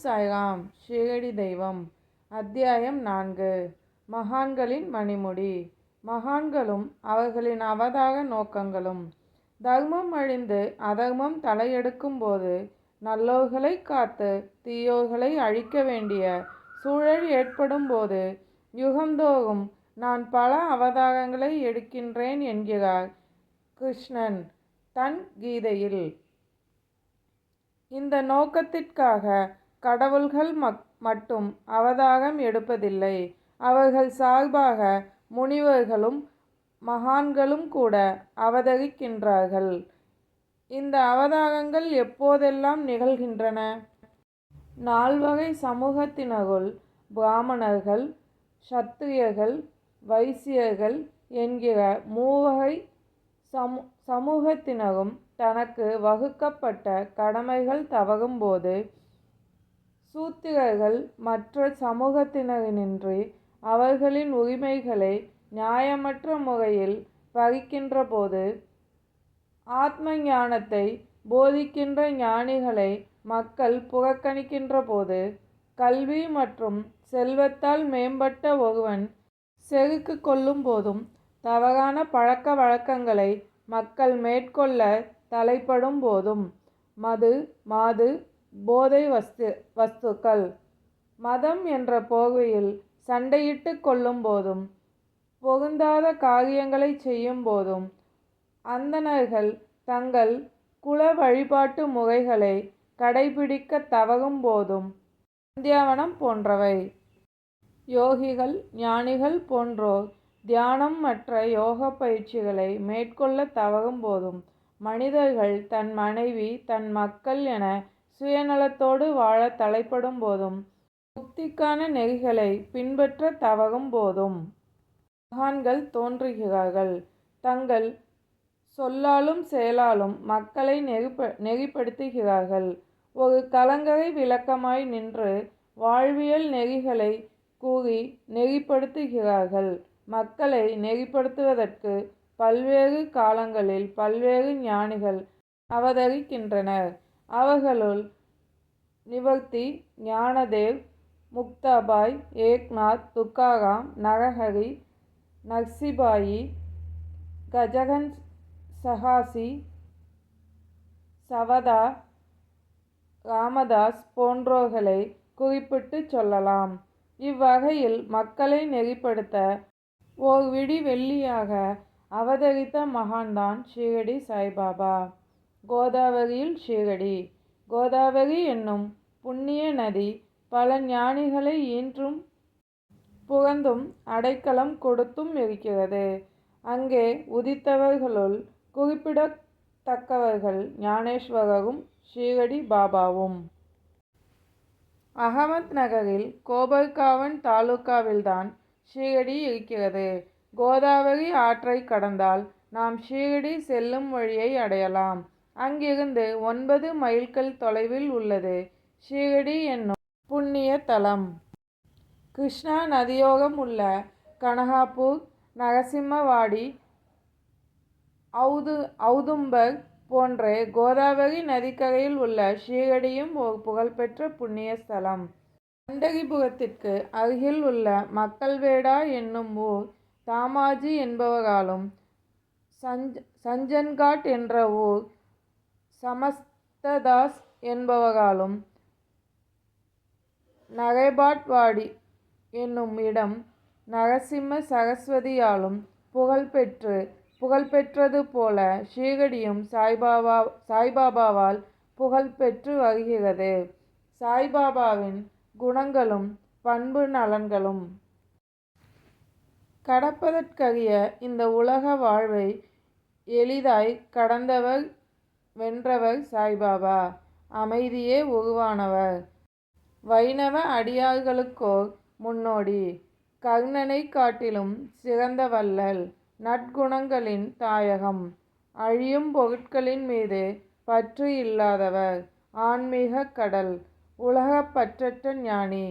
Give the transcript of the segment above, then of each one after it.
சாய்ராம். ஷீரடி தெய்வம். அத்தியாயம் 4. மகான்களின் மணிமுடி. மகான்களும் அவர்களின் அவதார நோக்கங்களும். தர்மம் அழிந்து அதர்மம் தலையெடுக்கும் போது நல்லோர்களை காத்து தீயோர்களை அழிக்க வேண்டிய சூழல் ஏற்படும் போது யுகந்தோறும் நான் பல அவதாரங்களை எடுக்கின்றேன் என்கிறார் கிருஷ்ணன் தன் கீதையில். இந்த நோக்கத்திற்காக கடவுள்கள் மட்டும் அவதாரம் எடுப்பதில்லை. அவர்கள் சார்பாக முனிவர்களும் மகான்களும் கூட அவதரிக்கின்றார்கள். இந்த அவதாரங்கள் எப்போதெல்லாம் நிகழ்கின்றன? 4 வகை சமூகத்தினருள் பிராமணர்கள், சத்திரியர்கள், வைசியர்கள் என்கிற 3 வகை சமூகத்தினரும் தனக்கு வகுக்கப்பட்ட கடமைகள் தவறும்போது, சூத்திரர்கள் மற்ற சமூகத்தினரினின்று அவர்களின் உரிமைகளை நியாயமற்ற முறையில் பறிக்கின்ற போது, ஆத்ம ஞானத்தை போதிக்கின்ற ஞானிகளை மக்கள் புறக்கணிக்கின்ற போது, கல்வி மற்றும் செல்வத்தால் மேம்பட்ட ஒருவன் செருக்கு கொள்ளும் போதும், தவறான பழக்க வழக்கங்களை மக்கள் மேற்கொள்ள தலைப்படும் போதும், மது, மாது, போதை வஸ்துக்கள், மதம் என்ற போர்வையில் சண்டையிட்டு கொள்ளும் போதும், பொருந்தாத காரியங்களை செய்யும் போதும், அந்தணர்கள் தங்கள் குல வழிபாட்டு முறைகளை கடைபிடிக்க தவறும் போதும், சந்தியாவனம் போன்றவை. யோகிகள், ஞானிகள் போன்றோர் தியானம் மற்ற யோக பயிற்சிகளை மேற்கொள்ள தவறும் போதும், மனிதர்கள் தன் மனைவி, தன் மக்கள் என சுயநலத்தோடு வாழ தலைப்படும் போதும், முக்திக்கான நெறிகளை பின்பற்ற தவறும் போதும் மகான்கள் தோன்றுகிறார்கள். தங்கள் சொல்லாலும் செயலாலும் மக்களை நெறிப்படுத்துகிறார்கள். ஒரு கலங்கரை விளக்கமாய் நின்று வாழ்வியல் நெறிகளை கூறி நெறிப்படுத்துகிறார்கள். மக்களை நெறிப்படுத்துவதற்கு பல்வேறு காலங்களில் பல்வேறு ஞானிகள் அவதரிக்கின்றனர். அவர்களுள் நிவர்த்தி, ஞானதேவ், முக்தாபாய், ஏக்நாத், துக்காராம், நரஹரி, நர்சிபாயி, கஜகன் சகாசி, சவதா, ராமதாஸ் போன்றோர்களை குறிப்பிட்டு சொல்லலாம். இவ்வகையில் மக்களை நெறிப்படுத்த ஓர் விடிவெள்ளியாக அவதரித்த மகான்தான் ஷீரடி சாய்பாபா. கோதாவரியில் ஷீரடி. கோதாவரி என்னும் புண்ணிய நதி பல ஞானிகளை ஈன்றும் புகழ்ந்தும் அடைக்கலம் கொடுத்தும் இருக்கிறது. அங்கே உதித்தவர்களுள் குறிப்பிடத்தக்கவர்கள் ஞானேஸ்வரரும் ஷீரடி பாபாவும். அகமத் நகரில் கோபர்காவன் தாலுகாவில்தான் ஷீரடி இருக்கிறது. கோதாவரி ஆற்றை கடந்தால் நாம் ஷீரடி செல்லும் வழியை அடையலாம். அங்கிருந்து 9 மைல்கள் தொலைவில் உள்ளது ஷீரடி என்னும் புண்ணிய தலம். கிருஷ்ணா நதியோரம் உள்ள கனகாபூர், நரசிம்மவாடி, ஔதும்பர் போன்ற கோதாவரி நதிக்கரையில் உள்ள ஷீரடியும் ஒரு புகழ்பெற்ற புண்ணிய ஸ்தலம். பண்டரிபுரத்திற்கு அருகில் உள்ள மக்கள்வேடா என்னும் ஊர் தாமாஜி என்பவராலும், சஞ்சன்காட் என்ற ஊர் சமஸ்ததாஸ் என்பவராலும், நரேபாட்வாடி என்னும் இடம் நரசிம்ம சரஸ்வதியாலும் புகழ்பெற்றது போல ஷீரடியும் சாய்பாபாவால் புகழ்பெற்று வருகிறது. சாய்பாபாவின் குணங்களும் பண்பு நலன்களும். கடப்பதற்கரிய இந்த உலக வாழ்வை எளிதாய் கடந்தவர், வென்றவர் சாய்பாபா. அமைதியே உருவானவர். வைணவ அடியார்களுக்கோர் முன்னோடி. கர்ணனை காட்டிலும் சிறந்த வள்ளல். நற்குணங்களின் தாயகம். அழியும் பொருட்களின் மீது பற்று இல்லாதவர். ஆன்மீக கடல். உலகப் பற்றற்ற ஞானி.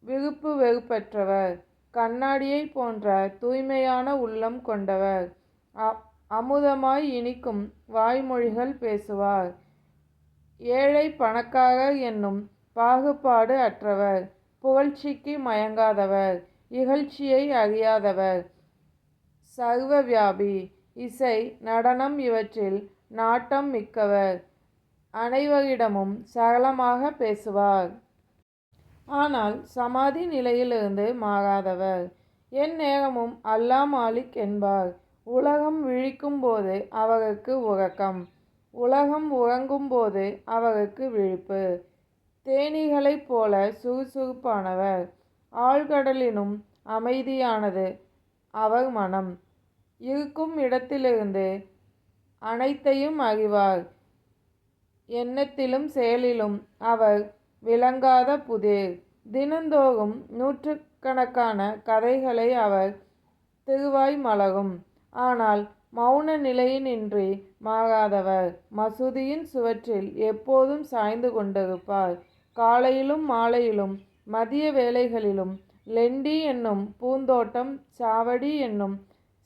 விருப்பு வெறுப்பற்றவர். கண்ணாடியை போன்ற தூய்மையான உள்ளம் கொண்டவர். அமுதமாய் இனிக்கும் வாய்மொழிகள் பேசுவார். ஏழை பணக்காரர் என்னும் பாகுபாடு அற்றவர், புகழ்ச்சிக்கு மயங்காதவர், இகழ்ச்சியை அறியாதவர், சர்வவியாபி, இசை நடனம் இவற்றில் நாட்டம் மிக்கவர், அனைவரிடமும் சரளமாக பேசுவார். ஆனால் சமாதி நிலையிலிருந்து மாறாதவர், எந்நேரமும் அல்லா மாலிக் என்பார். உலகம் விழிக்கும்போது அவருக்கு உறக்கம், உலகம் உறங்கும்போது அவருக்கு விழிப்பு. தேனீகளைப் போல சுறுசுறுப்பானவர், ஆழ்கடலினும் அமைதியானது அவர் மனம். இருக்கும் இடத்திலிருந்து அனைத்தையும் அறிவார். எண்ணத்திலும் செயலிலும் அவர் விளங்காத புதிர். தினந்தோறும் நூற்றுக்கணக்கான கதைகளை அவர் திருவாய் மலரும். ஆனால் மௌன நிலையினின்றி மாறாதவர், மசூதியின் சுவற்றில் எப்போதும் சாய்ந்து கொண்டிருப்பார். காலையிலும் மாலையிலும் மதிய வேளைகளிலும் லெண்டி என்னும் பூந்தோட்டம், சாவடி என்னும்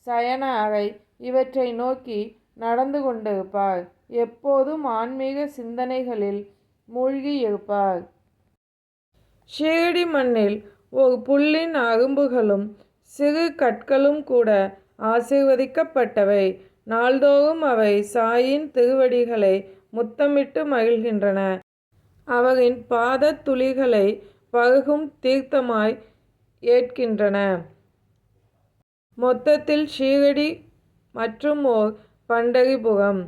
சயன அறை இவற்றை நோக்கி நடந்து கொண்டிருப்பார். எப்போதும் ஆன்மீக சிந்தனைகளில் மூழ்கியிருப்பார். ஷீரடி மண்ணில் ஒரு புல்லின் அரும்புகளும் சிறு கற்களும் கூட ஆசீர்வதிக்கப்பட்டவை. நாள்தோறும் அவை சாயின் திருவடிகளை முத்தமிட்டு மகிழ்கின்றன. அவரின் பாதத் துளிகளை பருகும் தீர்த்தமாய் ஏற்கின்றன. மொத்தத்தில் ஷீரடி மற்றும் ஓர் பண்டரிபுரம்,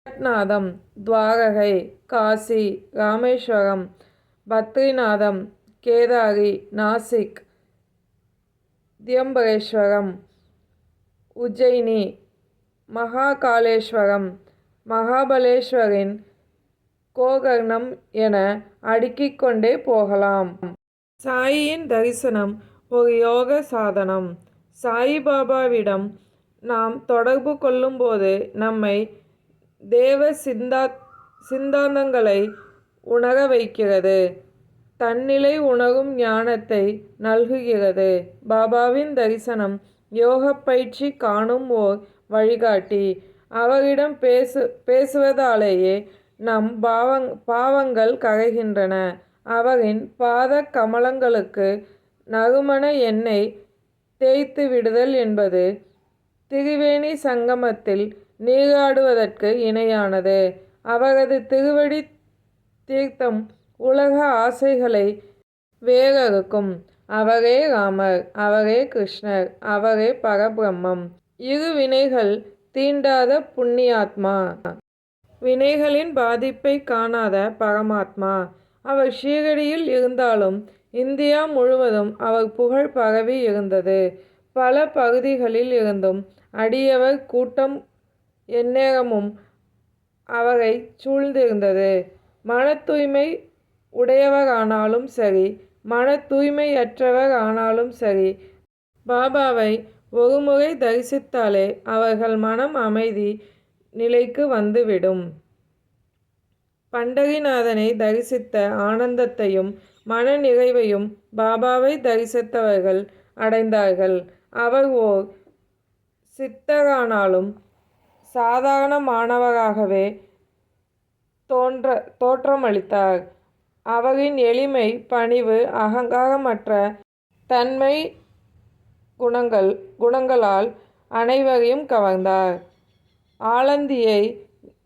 ஜகந்நாதம், துவாரகை, காசி, ராமேஸ்வரம், பத்ரிநாதம், கேதாரி, நாசிக், தியம்பரேஸ்வரம், உஜ்ஜயினி, மகாகாளேஸ்வரம், மகாபலேஸ்வரின் கோகர்ணம் என அடுக்கிக் கொண்டே போகலாம். சாயியின் தரிசனம் ஒரு யோக சாதனம். சாயிபாபாவிடம் நாம் தொடர்பு கொள்ளும்போது நம்மை தேவ சிந்தாந்தங்களை உணர வைக்கிறது. தன்னிலை உணரும் ஞானத்தை நல்குகிறது. பாபாவின் தரிசனம் யோகப் பயிற்சி காணும் ஓர் வழிகாட்டி. அவரிடம் பேசுவதாலேயே நம் பாவங்கள் கரைகின்றன. அவரின் பாத கமலங்களுக்கு நறுமண எண்ணெய் தேய்த்து விடுதல் என்பது திரிவேணி சங்கமத்தில் நீராடுவதற்கு இணையானது. அவரது திருவடி தீர்த்தம் உலக ஆசைகளை வேறறுக்கும். அவரே ராமர், அவரே கிருஷ்ணர், அவரே பரபிரம்மம். இரு வினைகள் தீண்டாத புண்ணியாத்மா, வினைகளின் பாதிப்பை காணாத பரமாத்மா. அவர் ஷீரடியில் இருந்தாலும் இந்தியா முழுவதும் அவர் புகழ் பரவி இருந்தது. பல பகுதிகளில் இருந்தும் அடியவர் கூட்டம் எந்நேரமும் அவரை சூழ்ந்திருந்தது. மன தூய்மை உடையவரானாலும் சரி, மன தூய்மையற்றவர் ஆனாலும் சரி, பாபாவை ஒருமுறை தரிசித்தாலே அவர்கள் மனம் அமைதி நிலைக்கு வந்துவிடும். பண்டரிநாதனை தரிசித்த ஆனந்தத்தையும் மன நிறைவையும் பாபாவை தரிசித்தவர்கள் அடைந்தார்கள். அவர் ஓர் சித்தரானாலும் சாதாரணமானவராகவே தோற்றமளித்தார். அவரின் எளிமை, பணிவு, அகங்காரமற்ற தன்மை குணங்களால் அனைவரையும் கவர்ந்தார். ஆலந்தியை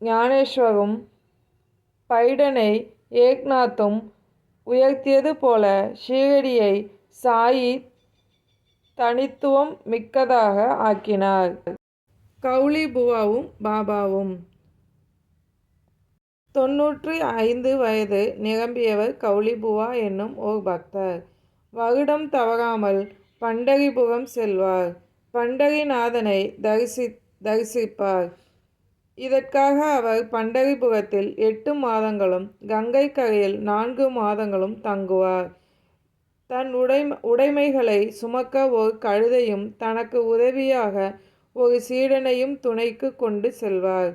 ஞானேஸ்வரும் பைடனை ஏக்நாத்தும் உயர்த்தியது போல ஷீரடியை சாயி தனித்துவம் மிக்கதாக ஆக்கினார். கௌலி புவாவும் பாபாவும். 95 வயது நிரம்பியவர் கௌலி புவா என்னும் ஓர் பக்தர். வருடம் தவறாமல் பண்டரிபுரம் செல்வார். பண்டரிநாதனை தரிசிப்பார். இதற்காக அவர் பண்டரிபுரத்தில் 8 மாதங்களும் கங்கை கரையில் 4 மாதங்களும் தங்குவார். தன் உடைமைகளை சுமக்க ஒரு கழுதையும் தனக்கு உதவியாக ஒரு சீடனையும் துணைக்கு கொண்டு செல்வார்.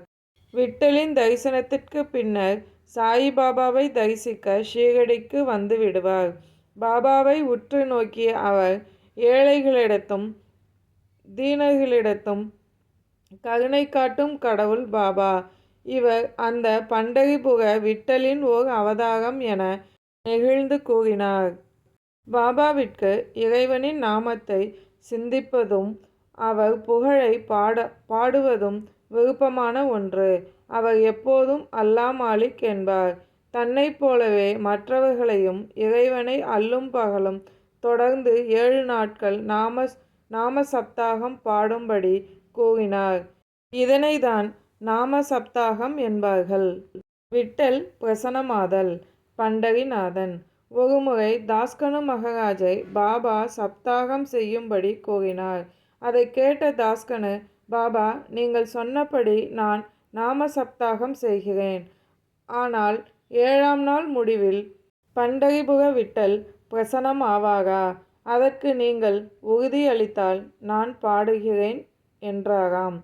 விட்டலின் தரிசனத்திற்கு பின்னர் சாயிபாபாவை தரிசிக்க ஷீரடிக்கு வந்து விடுவார். பாபாவை உற்று நோக்கிய அவர் ஏழைகளிடத்தும் தீனர்களிடத்தும் கருணை காட்டும் கடவுள் பாபா. இவர் அந்த பண்டரிபுர விட்டலின் ஓர் அவதாரம் என நெகிழ்ந்து கூறினார். பாபாவிற்கு இறைவனின் நாமத்தை சிந்திப்பதும் அவர் புகழை பாடுவதும் விருப்பமான ஒன்று. அவர் எப்போதும் அல்லா மாலிக் என்பார். தன்னைப் போலவே மற்றவர்களையும் இறைவனை அல்லும் பகலும் தொடர்ந்து 7 நாட்கள் நாம சப்தாகம் பாடும்படி கூறினார். இதனைதான் நாம சப்தாகம் என்பார்கள். விட்டல் பிரசன்னமாதல். பண்டரிநாதன் ஒருமுறை தாஸ்கனு மகாராஜை பாபா சப்தாகம் செய்யும்படி கூறினார். அதை கேட்ட தாஸ்கனு, பாபா, நீங்கள் சொன்னபடி நான் நாம சப்தாகம் செய்கிறேன். ஆனால் 7ஆம் நாள் முடிவில் பண்டரிபுர விட்டல் பிரசன்னம் ஆவாரா? அதற்கு நீங்கள் உறுதியளித்தால் நான் பாடுகிறேன் என்றாராம்.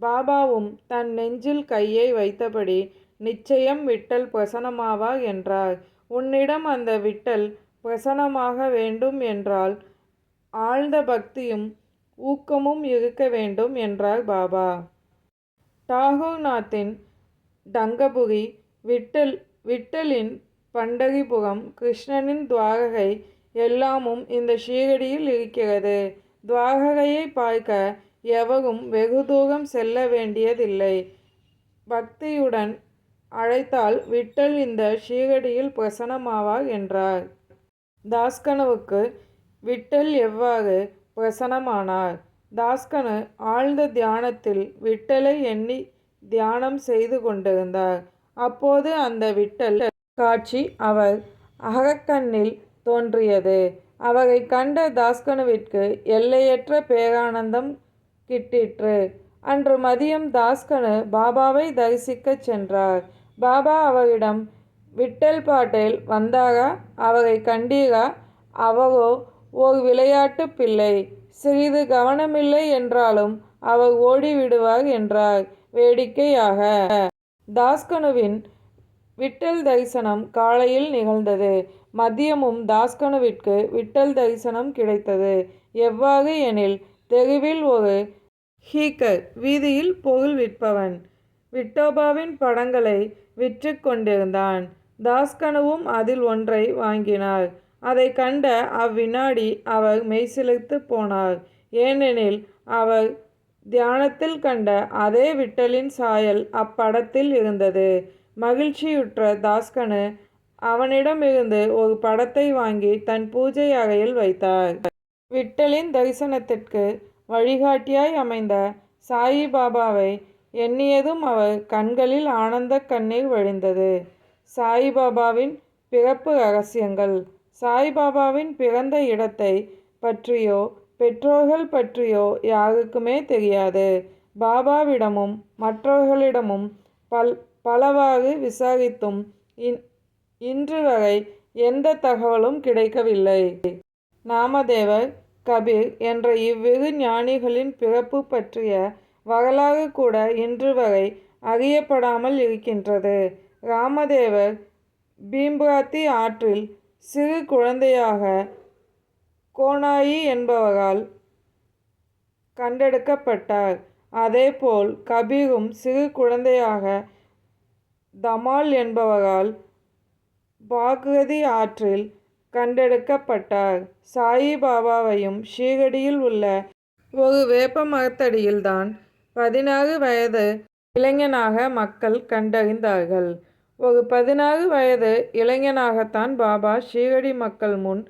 பாபாவும் தன் நெஞ்சில் கையை வைத்தபடி, நிச்சயம் விட்டல் பிரசன்னமாவார் என்றார். உன்னிடம் அந்த விட்டல் பிரசன்னமாக வேண்டும் என்றால் ஆழ்ந்த பக்தியும் ஊக்கமும் இருக்க வேண்டும் என்றார் பாபா. டாகூர்நாத்தின் டங்கபுரி, விட்டலின் பண்டரிபுரம், கிருஷ்ணனின் துவாரகை எல்லாமும் இந்த ஷீரடியில் இருக்கிறது. துவாரகையை பார்க்க எவரும் வெகு தூரம் செல்ல வேண்டியதில்லை. பக்தியுடன் அழைத்தால் விட்டல் இந்த ஷீரடியில் பிரசன்னமாவார் என்றார். தாஸ்கனுவுக்கு விட்டல் எவ்வாறு பிரசன்னமானார்? தாஸ்கனு ஆழ்ந்த தியானத்தில் விட்டலை எண்ணி தியானம் செய்து கொண்டிருந்தார். அப்போது அந்த விட்டல் காட்சி அவர் அகக்கண்ணில் தோன்றியது. அவரை கண்ட தாஸ்கனுவிற்கு எல்லையற்ற பேரானந்தம் கிட்டிற்று. அன்று மதியம் தாஸ்கனு பாபாவை தரிசிக்கச் சென்றார். பாபா அவரிடம், விட்டல் பாட்டேல் வந்தாரா? அவரை கண்டீரா? அவரோ ஓர் விளையாட்டு பிள்ளை. சிறிது கவனமில்லை என்றாலும் அவர் ஓடிவிடுவார் என்றார் வேடிக்கையாக. தாஸ்கனுவின் விட்டல் தரிசனம் காலையில் நிகழ்ந்தது. மதியமும் தாஸ்கனுவிற்கு விட்டல் தரிசனம் கிடைத்தது. எவ்வாறு எனில், தெருவில் ஒரு ஹீக்கர், வீதியில் பொருள் விற்பவன், விட்டோபாவின் படங்களை விற்று கொண்டிருந்தான். தாஸ்கனுவும் அதில் ஒன்றை வாங்கினார். அதை கண்ட அவ்வினாடி அவர் மெய்சிலிர்த்து போனார். ஏனெனில் அவர் தியானத்தில் கண்ட அதே விட்டலின் சாயல் அப்படத்தில் இருந்தது. மகிழ்ச்சியுற்ற தாஸ்கனு அவனிடமிருந்து ஒரு படத்தை வாங்கி தன் பூஜை அறையில் வைத்தார். விட்டலின் தரிசனத்திற்கு வழிகாட்டியாய் அமைந்த சாயிபாபாவை எண்ணியதும் அவர் கண்களில் ஆனந்த கண்ணீர் வழிந்தது. சாயிபாபாவின் பிறப்பு ரகசியங்கள். சாய்பாபாவின் பிறந்த இடத்தை பற்றியோ பெற்றோர்கள் பற்றியோ யாருக்குமே தெரியாது. பாபாவிடமும் மற்றவர்களிடமும் பலவாறு விசாரித்தும் இன்று வரை எந்த தகவலும் கிடைக்கவில்லை. நாமதேவர், கபீர் என்ற இவ்விரு ஞானிகளின் பிறப்பு பற்றிய வரலாறு கூட இன்று வரை அறியப்படாமல் இருக்கின்றது. ராமதேவர் பீம்ராத்தி ஆற்றில் சிறு குழந்தையாக கோனாயி என்பவரால் கண்டெடுக்கப்பட்டார். அதேபோல் கபீரும் சிறு குழந்தையாக தமால் என்பவரால் பாக்ரதி ஆற்றில் கண்டெடுக்கப்பட்டார். சாயிபாபாவையும் ஷீரடியில் உள்ள ஒரு வேப்ப மரத்தடியில்தான் 16 வயது இளைஞனாக மக்கள் கண்டறிந்தார்கள். ஒரு 16 வயது இளைஞனாகத்தான் பாபா ஷீரடி மக்கள் முன்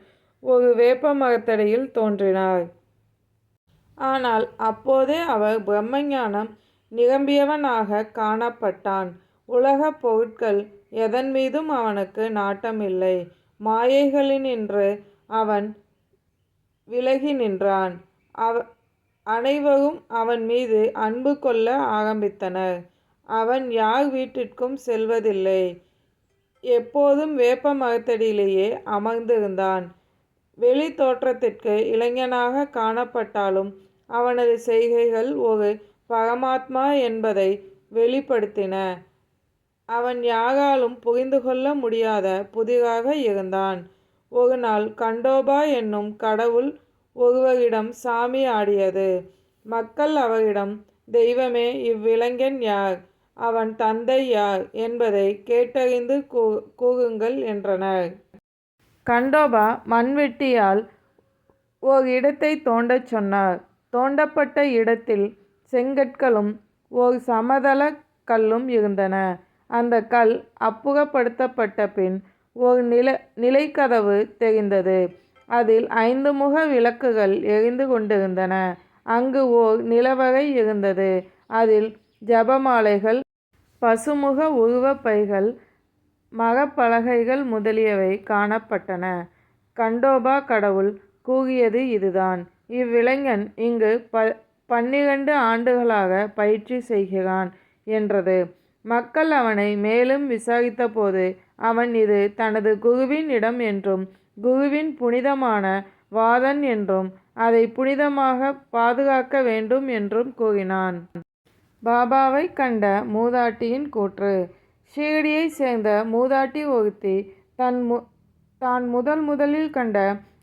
ஒரு வேப்ப மரத்தடியில் தோன்றினார். ஆனால் அப்போதே அவர் பிரம்மஞானம் நிரம்பியவனாக காணப்பட்டான். உலகப் பொருட்கள் எதன் மீதும் அவனுக்கு நாட்டமில்லை. மாயைகளினின்று அவன் விலகி நின்றான். அனைவரும் அவன் மீது அன்பு கொள்ள ஆரம்பித்தனர். அவன் யார் வீட்டிற்கும் செல்வதில்லை. எப்போதும் வேப்ப மரத்தடியிலேயே அமர்ந்திருந்தான். வெளி தோற்றத்திற்கு இளைஞனாக காணப்பட்டாலும் அவனது செய்கைகள் ஒரு பரமாத்மா என்பதை வெளிப்படுத்தின. அவன் யாராலும் புரிந்து கொள்ள முடியாத புதிராக இருந்தான். ஒரு நாள் கண்டோபா என்னும் கடவுள் ஒருவரிடம் சாமி ஆடியது. மக்கள் அவரிடம், தெய்வமே, இவ்விளைஞன் யார்? அவன் தந்தை யார் என்பதை கேட்டறிந்து கூறுங்கள் என்றனர். கண்டோபா மண்வெட்டியால் ஓர் இடத்தை தோண்டச் சொன்னார். தோண்டப்பட்ட இடத்தில் செங்கற்களும் ஓர் சமதள கல்லும் இருந்தன. அந்த கல் அப்புறப்படுத்தப்பட்ட பின் ஒரு நிலைக்கதவு தெரிந்தது. அதில் 5 முக விளக்குகள் எரிந்து கொண்டிருந்தன. அங்கு ஓர் நிலவறை இருந்தது. அதில் ஜெபமாலைகள், பசுமுக உருவப் பைகள், மரப்பலகைகள் முதலியவை காணப்பட்டன. கண்டோபா கடவுள் கூறியது இதுதான்: இவ்விளைஞன் இங்கு 12 ஆண்டுகளாக பயிற்சி செய்கிறான் என்றது. மக்கள் அவனை மேலும் விசாரித்தபோது அவன் இது தனது குருவின் இடம் என்றும் குருவின் புனிதமான வாதன் என்றும் அதை புனிதமாக பாதுகாக்க வேண்டும் என்றும் கூறினான். பாபாவை கண்ட மூதாட்டியின் கூற்று. ஷீரடியைச் சேர்ந்த மூதாட்டி ஒருத்தி தான் முதலில் கண்ட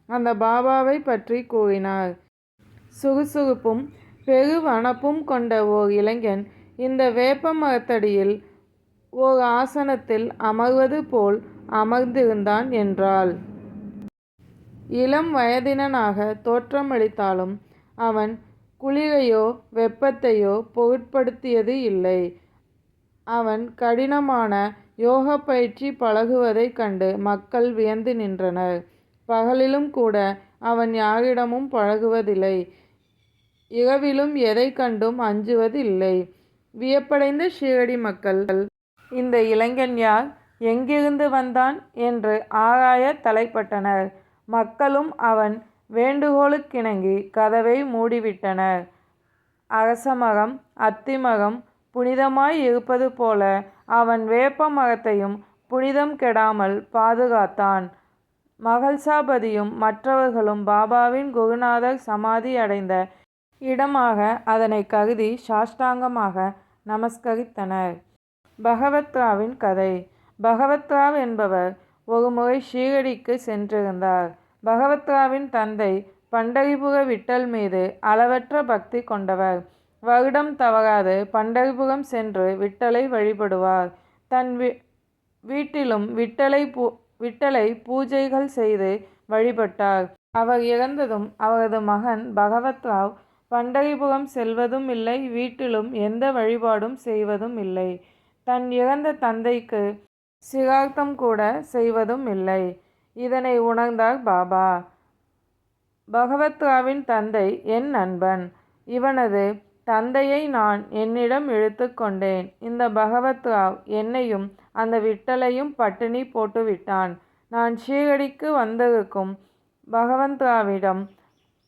அந்த பாபாவை பற்றி கூறினார். சுறுசுறுப்பும் பெருவனப்பும் கொண்ட ஓர் இளைஞன் இந்த வேப்ப மரத்தடியில் ஓர் ஆசனத்தில் அமர்வது போல் அமர்ந்திருந்தான் என்றாள். இளம் வயதினனாக தோற்றமளித்தாலும் அவன் குளிரையோ வெப்பத்தையோ பொருட்படுத்தியது இல்லை. அவன் கடினமான யோக பயிற்சி பழகுவதைக் கண்டு மக்கள் வியந்து நின்றனர். பகலிலும் கூட அவன் யாரிடமும் பழகுவதில்லை. இரவிலும் எதைக் கண்டும் அஞ்சுவதில்லை. வியப்படைந்த ஷீரடி மக்கள், இந்த இளைஞன் யார், எங்கிருந்து வந்தான் என்று ஆராய தலைப்பட்டனர். மக்களும் அவன் வேண்டுகோளுக்கிணங்கி கதவை மூடிவிட்டனர். அரசமரம், அத்திமரம் புனிதமாய் இருப்பது போல அவன் வேப்ப மரத்தையும் புனிதம் கெடாமல் பாதுகாத்தான். மகள்சாபதியும் மற்றவர்களும் பாபாவின் குருநாதர் சமாதி அடைந்த இடமாக அதனை கருதி சாஷ்டாங்கமாக நமஸ்கரித்தனர். பகவத்ராவின் கதை. பகவத்ராவ் என்பவர் ஒருமுறை ஷீரடிக்கு சென்றிருந்தார். பகவத்ராவின் தந்தை பண்டரிபுர விட்டல் மீது அளவற்ற பக்தி கொண்டவர். வருடம் தவறாது பண்டரிபுரம் சென்று விட்டலை வழிபடுவார். தன் வீட்டிலும் விட்டலை பூஜைகள் செய்து வழிபட்டார். அவர் இறந்ததும் அவரது மகன் பகவத்ராவ் பண்டரிபுரம் செல்வதும் இல்லை, வீட்டிலும் எந்த வழிபாடும் செய்வதும் இல்லை. தன் இறந்த தந்தைக்கு சிரார்த்தம் கூட செய்வதும் இல்லை. இதனை உணர்ந்தார் பாபா. பகவத்ராவின் தந்தை என் நண்பன். இவனது தந்தையை நான் என்னிடம் இழுத்து கொண்டேன். இந்த பகவத்ராவ் என்னையும் அந்த விட்டலையும் பட்டினி போட்டுவிட்டான். நான் ஷீரடிக்கு வந்திருக்கும் பகவத்ராவிடம்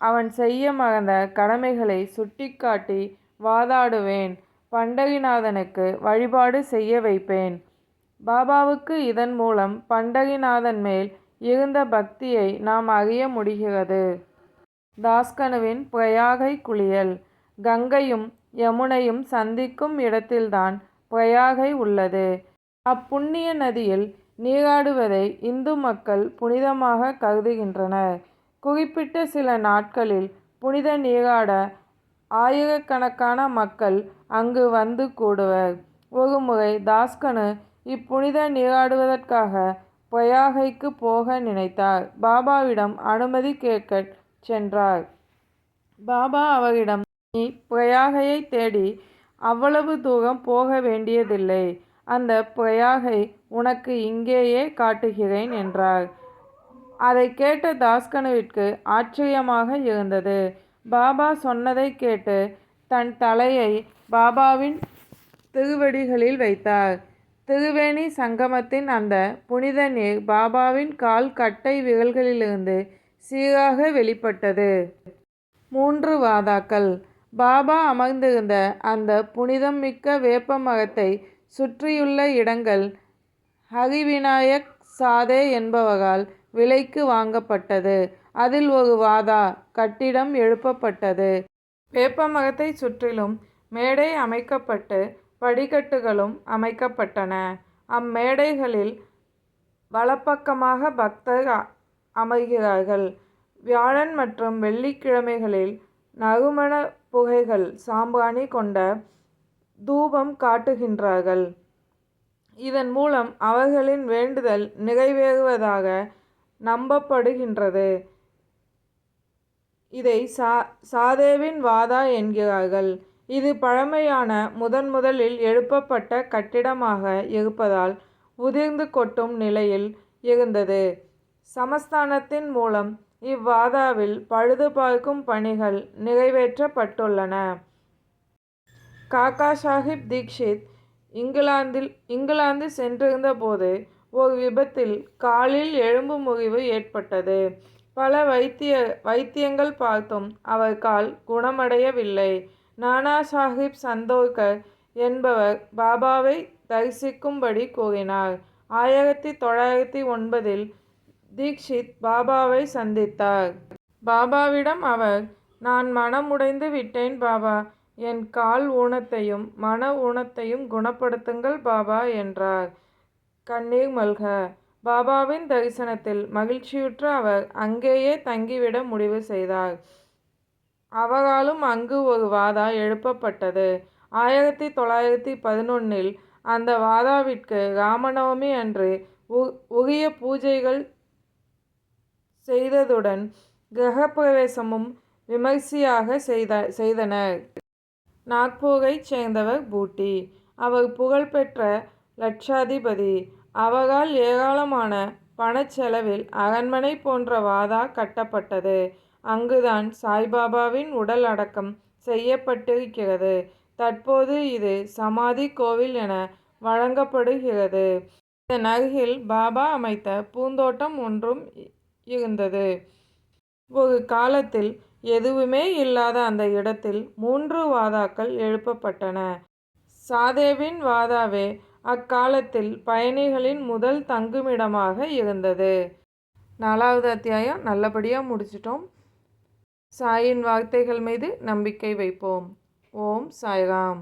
அவன் செய்ய மறந்த கடமைகளை சுட்டிக்காட்டி வாதாடுவேன். பண்டரிநாதனுக்கு வழிபாடு செய்ய வைப்பேன். பாபாவுக்கு இதன் மூலம் பண்டரிநாதன் மேல் இருந்த பக்தியை நாம் அறிய முடிகிறது. தாஸ்கனுவின் பிரயாகை குளியல். கங்கையும் யமுனையும் சந்திக்கும் இடத்தில்தான் பிரயாகை உள்ளது. அப்புண்ணிய நதியில் நீராடுவதை இந்து மக்கள் புனிதமாக கருதுகின்றனர். குறிப்பிட்ட சில நாட்களில் புனித நீராட ஆயிரக்கணக்கான மக்கள் அங்கு வந்து கூடுவர். ஒருமுறை தாஸ்கனு இப்புனித நீராடுவதற்காக பிரயாகைக்கு போக நினைத்தார். பாபாவிடம் அனுமதி கேட்கச் சென்றார். பாபா அவரிடம், நீ பிரயாகையை தேடி அவ்வளவு தூரம் போக வேண்டியதில்லை. அந்த பிரயாகை உனக்கு இங்கேயே காட்டுகிறேன் என்றார். அதை கேட்ட தாஸ்கனுவிற்கு ஆச்சரியமாக இருந்தது. பாபா சொன்னதை கேட்டு தன் தலையை பாபாவின் திருவடிகளில் வைத்தார். திருவேணி சங்கமத்தின் அந்த புனித நீர் பாபாவின் கால் கட்டை விரல்களிலிருந்து சீராக வெளிப்பட்டது. 3 வாதாக்கள். பாபா அமர்ந்திருந்த அந்த புனிதம் மிக்க வேப்ப மரத்தை சுற்றியுள்ள இடங்கள் ஹரிவிநாயக் சாதே என்பவரால் விலைக்கு வாங்கப்பட்டது. அதில் ஒரு வாதா கட்டிடம் எழுப்பப்பட்டது. வேப்ப மரத்தை சுற்றிலும் மேடை அமைக்கப்பட்டு படிக்கட்டுகளும் அமைக்கப்பட்டன. அம்மேடைகளில் வலப்பக்கமாக பக்தர் அமர்கிறார்கள். வியாழன் மற்றும் வெள்ளிக்கிழமைகளில் நறுமண புகைகள் சாம்பிராணி கொண்ட தூபம் காட்டுகின்றார்கள். இதன் மூலம் அவர்களின் வேண்டுதல் நிறைவேறுவதாக நம்பப்படுகின்றது. இதை சாதேவின் வாதா என்கிறார்கள். இது பழமையான முதலில் எழுப்பப்பட்ட கட்டிடமாக இருப்பதால் உதிர்ந்து கொட்டும் நிலையில் இருந்தது. சமஸ்தானத்தின் மூலம் இவ்வாதாவில் பழுது பார்க்கும் பணிகள் நிறைவேற்றப்பட்டுள்ளன. காக்கா சாஹிப் தீக்ஷித் இங்கிலாந்து சென்றிருந்த போது ஒரு விபத்தில் காலில் எலும்பு முறிவு ஏற்பட்டது. பல வைத்தியங்கள் பார்த்தும் அவர் கால் குணமடையவில்லை. நானா சாஹிப் சந்தோர்கர் என்பவர் பாபாவை தரிசிக்கும்படி கூறினார். 1909 தீக்ஷித் பாபாவை சந்தித்தார். பாபாவிடம் அவர், நான் மனமுடைந்து விட்டேன் பாபா, என் கால் ஊனத்தையும் மன ஊனத்தையும் குணப்படுத்துங்கள் பாபா என்றார். கண்ணீர் மல்க. பாபாவின் தரிசனத்தில் மகிழ்ச்சியுற்ற அவர் அங்கேயே தங்கிவிட முடிவு செய்தார். அவராலும் அங்கு ஒரு வாதா எழுப்பப்பட்டது. 1911 அந்த வாதாவிற்கு ராமநவமி அன்று உரிய பூஜைகள் செய்ததுடன் கிரகப்பிரவேசமும் விமரிசையாக செய்தனர். நாக்பூரைச் சேர்ந்தவர் பூட்டி. அவர் புகழ்பெற்ற லட்சாதிபதி. அவரால் ஏராளமான பணச்செலவில் அரண்மனை போன்ற வாதா கட்டப்பட்டது. அங்குதான் சாய்பாபாவின் உடல் அடக்கம் செய்யப்பட்டிருக்கிறது. தற்போது இது சமாதி கோவில் என வழங்கப்படுகிறது. இதன் அருகில் பாபா அமைத்த பூந்தோட்டம் ஒன்றும் இருந்தது. ஒரு காலத்தில் எதுவுமே இல்லாத அந்த இடத்தில் 3 வாதாக்கள் எழுப்பப்பட்டன. சாதேவின் வாதாவே அக்காலத்தில் பயணிகளின் முதல் தங்குமிடமாக இருந்தது. 4வது அத்தியாயம் நல்லபடியாக முடிச்சிட்டோம். சாயின் வார்த்தைகள் மீது நம்பிக்கை வைப்போம். ஓம் சாய்ராம்.